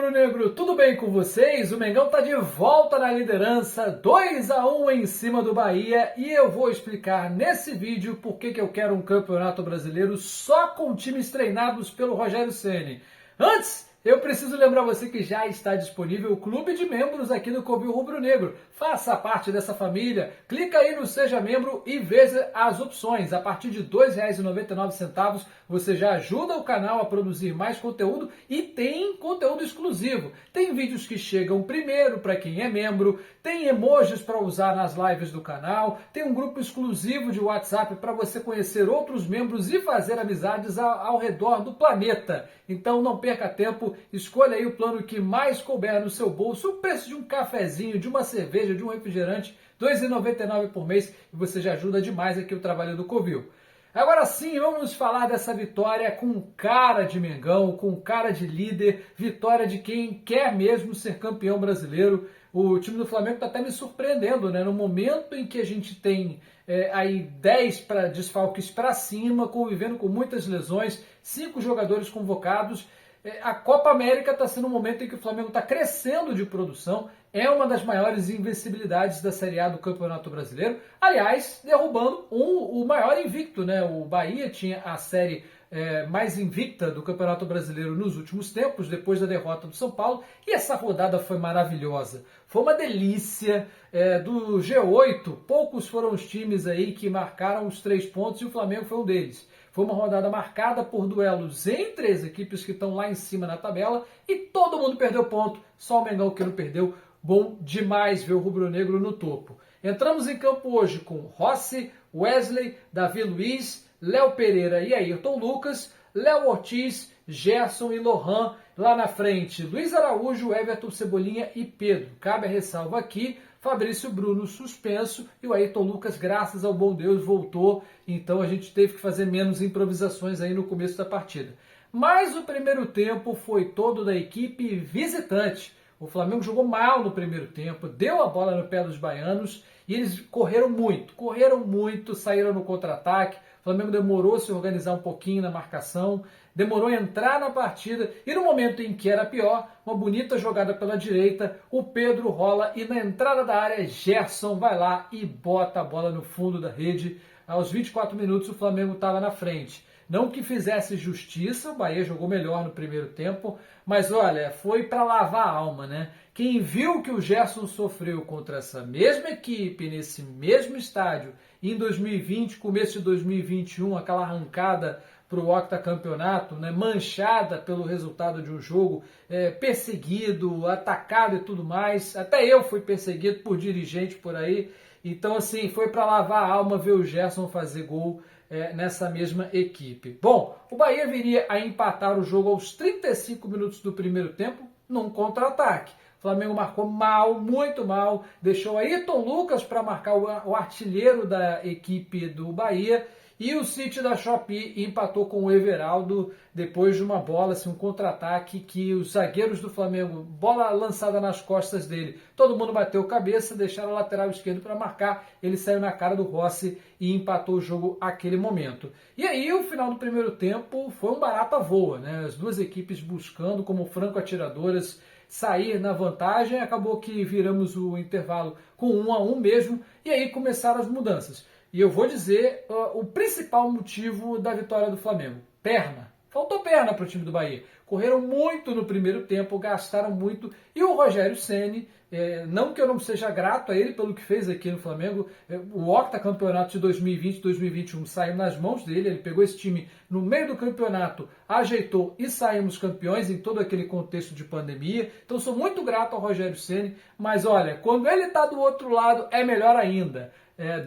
rubro-negro, tudo bem com vocês? O Mengão está de volta na liderança, 2-1 em cima do Bahia, e eu vou explicar nesse vídeo por que eu quero um campeonato brasileiro só com times treinados pelo Rogério Ceni. Antes, eu preciso lembrar você que já está disponível o clube de membros aqui do Covil Rubro Negro. Faça parte dessa família, clica aí no Seja Membro e veja as opções. A partir de R$ 2,99 você já ajuda o canal a produzir mais conteúdo e tem conteúdo exclusivo. Tem vídeos que chegam primeiro para quem é membro, tem emojis para usar nas lives do canal, tem um grupo exclusivo de WhatsApp para você conhecer outros membros e fazer amizades ao redor do planeta. Então não perca tempo, escolha aí o plano que mais couber no seu bolso, o preço de um cafezinho, de uma cerveja, de um refrigerante, R$ 2,99 por mês, e você já ajuda demais aqui o trabalho do Covil. Agora sim, vamos falar dessa vitória com cara de Mengão, com cara de líder, vitória de quem quer mesmo ser campeão brasileiro. O time do Flamengo está até me surpreendendo, né? No momento em que a gente tem aí 10 desfalques para cima, convivendo com muitas lesões, 5 jogadores convocados, a Copa América está sendo um momento em que o Flamengo está crescendo de produção, é uma das maiores invencibilidades da Série A do Campeonato Brasileiro, aliás, derrubando o maior invicto, né? O Bahia tinha a série mais invicta do Campeonato Brasileiro nos últimos tempos, depois da derrota do São Paulo, e essa rodada foi maravilhosa. Foi uma delícia. Do G8, poucos foram os times aí que marcaram os 3 pontos e o Flamengo foi um deles. Foi uma rodada marcada por duelos entre as equipes que estão lá em cima na tabela e todo mundo perdeu ponto, só o Mengão que não perdeu. Bom demais ver o rubro-negro no topo. Entramos em campo hoje com Rossi, Wesley, Davi Luiz, Léo Pereira e Ayrton Lucas, Léo Ortiz, Gerson e Lohan. Lá na frente, Luiz Araújo, Everton Cebolinha e Pedro. Cabe a ressalva aqui, Fabrício Bruno suspenso e o Ayrton Lucas, graças ao bom Deus, voltou. Então a gente teve que fazer menos improvisações aí no começo da partida. Mas o primeiro tempo foi todo da equipe visitante. O Flamengo jogou mal no primeiro tempo, deu a bola no pé dos baianos e eles correram muito, saíram no contra-ataque. O Flamengo demorou a se organizar um pouquinho na marcação, demorou a entrar na partida e no momento em que era pior, uma bonita jogada pela direita, o Pedro rola e na entrada da área, Gerson vai lá e bota a bola no fundo da rede. Aos 24 minutos o Flamengo estava na frente. Não que fizesse justiça, o Bahia jogou melhor no primeiro tempo, mas olha, foi para lavar a alma, né? Quem viu que o Gerson sofreu contra essa mesma equipe, nesse mesmo estádio, em 2020, começo de 2021, aquela arrancada para o octacampeonato, né, manchada pelo resultado de um jogo, perseguido, atacado e tudo mais. Até eu fui perseguido por dirigente por aí. Então, assim, foi para lavar a alma ver o Gerson fazer gol nessa mesma equipe. Bom, o Bahia viria a empatar o jogo aos 35 minutos do primeiro tempo num contra-ataque. O Flamengo marcou mal, muito mal, deixou Ayrton Lucas para marcar o artilheiro da equipe do Bahia e o City da Shopee empatou com o Everaldo depois de uma bola, assim, um contra-ataque que os zagueiros do Flamengo, bola lançada nas costas dele, todo mundo bateu cabeça, deixaram o lateral esquerdo para marcar, ele saiu na cara do Rossi e empatou o jogo naquele momento. E aí o final do primeiro tempo foi um barata voa, né? As duas equipes buscando como franco-atiradoras sair na vantagem, acabou que viramos o intervalo com 1-1 mesmo, e aí começaram as mudanças. E eu vou dizer o principal motivo da vitória do Flamengo: perna. Faltou perna para o time do Bahia. Correram muito no primeiro tempo, gastaram muito. E o Rogério Ceni, não que eu não seja grato a ele pelo que fez aqui no Flamengo, o octacampeonato de 2020 2021 saiu nas mãos dele. Ele pegou esse time no meio do campeonato, ajeitou e saímos campeões em todo aquele contexto de pandemia. Então sou muito grato ao Rogério Ceni. Mas olha, quando ele está do outro lado é melhor ainda.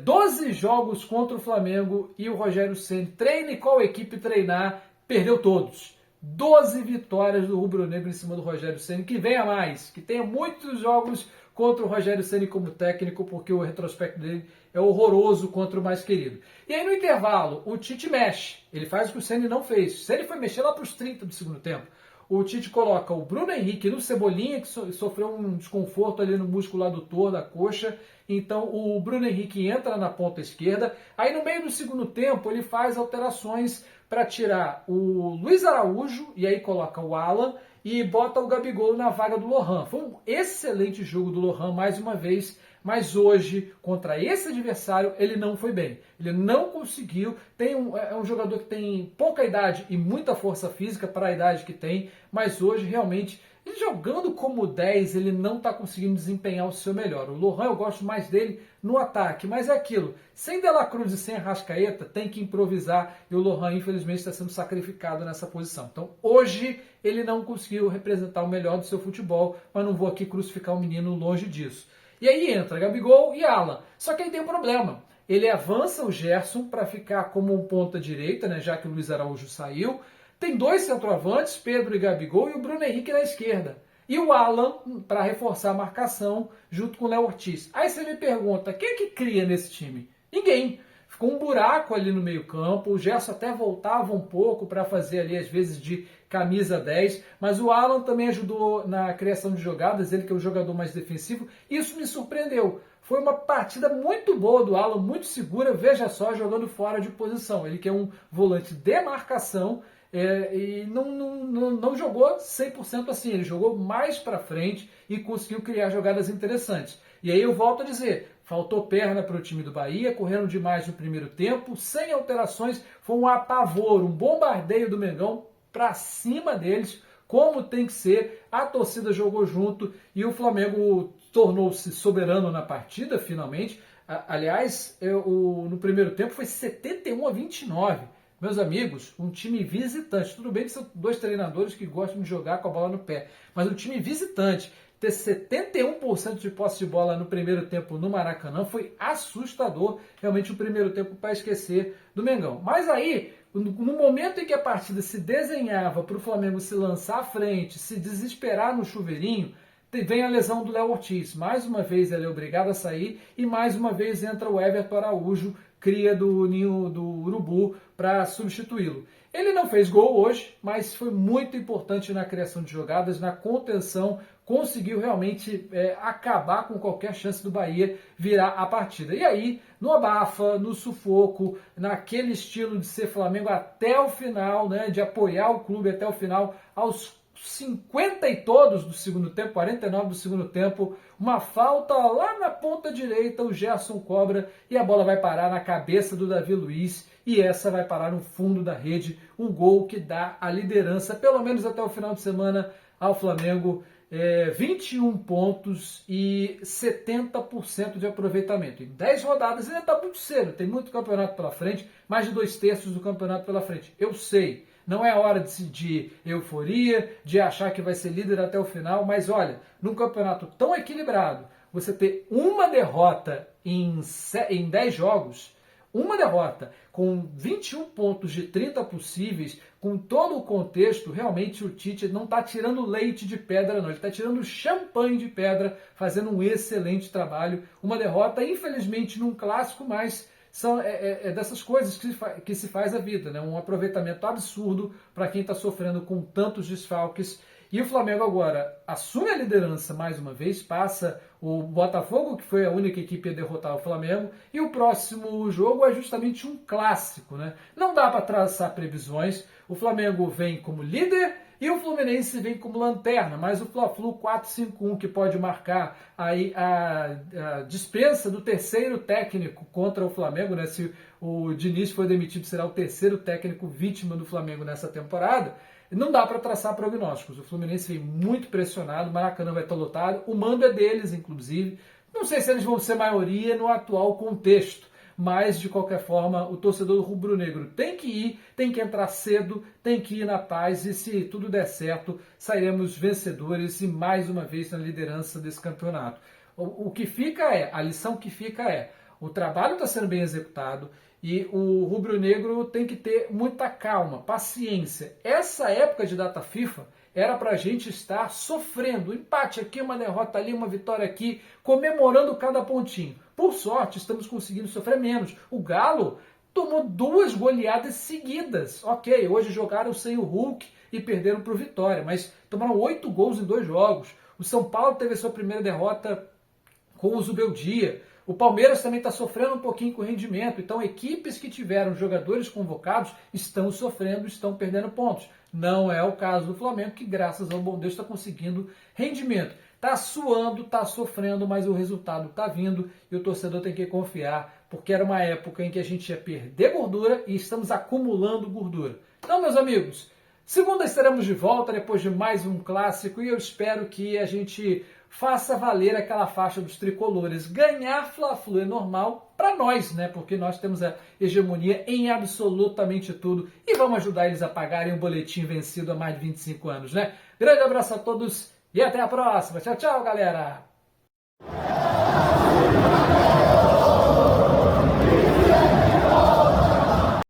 12 jogos contra o Flamengo e o Rogério Ceni, treine qual equipe treinar, perdeu todos. 12 vitórias do rubro-negro em cima do Rogério Ceni, que venha mais, que tenha muitos jogos contra o Rogério Ceni como técnico, porque o retrospecto dele é horroroso contra o mais querido. E aí no intervalo, o Tite mexe, ele faz o que o Ceni não fez. O Ceni foi mexer lá para os 30 do segundo tempo. O Tite coloca o Bruno Henrique no Cebolinha, que sofreu um desconforto ali no músculo adutor da coxa. Então o Bruno Henrique entra na ponta esquerda. Aí no meio do segundo tempo ele faz alterações para tirar o Luiz Araújo, e aí coloca o Alan, e bota o Gabigol na vaga do Lohan. Foi um excelente jogo do Lohan mais uma vez, mas hoje, contra esse adversário, ele não foi bem. Ele não conseguiu. É um jogador que tem pouca idade e muita força física para a idade que tem, mas hoje realmente, ele jogando como 10, ele não está conseguindo desempenhar o seu melhor. O Lohan, eu gosto mais dele no ataque, mas é aquilo. Sem De La Cruz e sem Arrascaeta, tem que improvisar e o Lohan, infelizmente, está sendo sacrificado nessa posição. Então, hoje, ele não conseguiu representar o melhor do seu futebol, mas não vou aqui crucificar o menino longe disso. E aí entra Gabigol e Alan. Só que aí tem um problema. Ele avança o Gerson para ficar como um ponta direita, né, já que o Luiz Araújo saiu. Tem dois centroavantes, Pedro e Gabigol, e o Bruno Henrique na esquerda. E o Alan para reforçar a marcação junto com o Léo Ortiz. Aí você me pergunta, quem é que cria nesse time? Ninguém. Ficou um buraco ali no meio campo, o Gerson até voltava um pouco para fazer ali, às vezes, de camisa 10, mas o Alan também ajudou na criação de jogadas, ele que é o jogador mais defensivo, isso me surpreendeu. Foi uma partida muito boa do Alan, muito segura, veja só, jogando fora de posição. Ele que é um volante de marcação, e não jogou 100% assim, ele jogou mais para frente e conseguiu criar jogadas interessantes. E aí eu volto a dizer, faltou perna para o time do Bahia, correram demais no primeiro tempo, sem alterações, foi um apavoro, um bombardeio do Mengão para cima deles, como tem que ser, a torcida jogou junto e o Flamengo tornou-se soberano na partida, finalmente. Aliás, no primeiro tempo foi 71-29. Meus amigos, um time visitante, tudo bem que são dois treinadores que gostam de jogar com a bola no pé, mas um time visitante ter 71% de posse de bola no primeiro tempo no Maracanã foi assustador, realmente o primeiro tempo para esquecer do Mengão. Mas aí, no momento em que a partida se desenhava para o Flamengo se lançar à frente, se desesperar no chuveirinho, vem a lesão do Léo Ortiz. Mais uma vez ele é obrigado a sair e mais uma vez entra o Everton Araújo, cria do ninho do Urubu, para substituí-lo. Ele não fez gol hoje, mas foi muito importante na criação de jogadas, na contenção, conseguiu realmente acabar com qualquer chance do Bahia virar a partida. E aí, no abafa, no sufoco, naquele estilo de ser Flamengo até o final, né, de apoiar o clube até o final, aos 50 e todos do segundo tempo, 49 do segundo tempo, uma falta lá na ponta direita, o Gerson cobra e a bola vai parar na cabeça do Davi Luiz e essa vai parar no fundo da rede, um gol que dá a liderança, pelo menos até o final de semana, ao Flamengo, 21 pontos e 70% de aproveitamento. Em 10 rodadas ainda está muito cedo, tem muito campeonato pela frente, mais de 2/3 do campeonato pela frente, eu sei. Não é hora de euforia, de achar que vai ser líder até o final, mas olha, num campeonato tão equilibrado, você ter uma derrota em 10 jogos, uma derrota com 21 pontos de 30 possíveis, com todo o contexto, realmente o Tite não está tirando leite de pedra, não. Ele está tirando champanhe de pedra, fazendo um excelente trabalho. Uma derrota, infelizmente, num clássico, mas são dessas coisas que se faz a vida, né? Um aproveitamento absurdo para quem está sofrendo com tantos desfalques. E o Flamengo agora assume a liderança mais uma vez, passa o Botafogo, que foi a única equipe a derrotar o Flamengo, e o próximo jogo é justamente um clássico, né? Não dá para traçar previsões, o Flamengo vem como líder e o Fluminense vem como lanterna, mas o Fla-Flu 4-5-1 que pode marcar aí a dispensa do terceiro técnico contra o Flamengo, né? Se o Diniz for demitido, será o terceiro técnico vítima do Flamengo nessa temporada. Não dá para traçar prognósticos. O Fluminense vem muito pressionado, o Maracanã vai estar lotado, o mando é deles, inclusive. Não sei se eles vão ser maioria no atual contexto, mas de qualquer forma o torcedor rubro-negro tem que ir, tem que entrar cedo, tem que ir na paz e se tudo der certo, sairemos vencedores e mais uma vez na liderança desse campeonato. O que fica a lição que fica o trabalho está sendo bem executado e o rubro-negro tem que ter muita calma, paciência. Essa época de data FIFA era para a gente estar sofrendo, empate aqui, uma derrota ali, uma vitória aqui, comemorando cada pontinho. Por sorte, estamos conseguindo sofrer menos. O Galo tomou 2 goleadas seguidas. Ok, hoje jogaram sem o Hulk e perderam para o Vitória, mas tomaram 8 gols em 2 jogos. O São Paulo teve a sua primeira derrota com o Zubeldia. O Palmeiras também está sofrendo um pouquinho com o rendimento. Então, equipes que tiveram jogadores convocados estão sofrendo, estão perdendo pontos. Não é o caso do Flamengo, que graças ao bom Deus está conseguindo rendimento. Está suando, está sofrendo, mas o resultado está vindo e o torcedor tem que confiar, porque era uma época em que a gente ia perder gordura e estamos acumulando gordura. Então, meus amigos, segunda estaremos de volta depois de mais um clássico e eu espero que a gente faça valer aquela faixa dos tricolores. Ganhar Fla-Flu é normal para nós, né? Porque nós temos a hegemonia em absolutamente tudo e vamos ajudar eles a pagarem o boletim vencido há mais de 25 anos, né? Grande abraço a todos e até a próxima. Tchau, tchau, galera!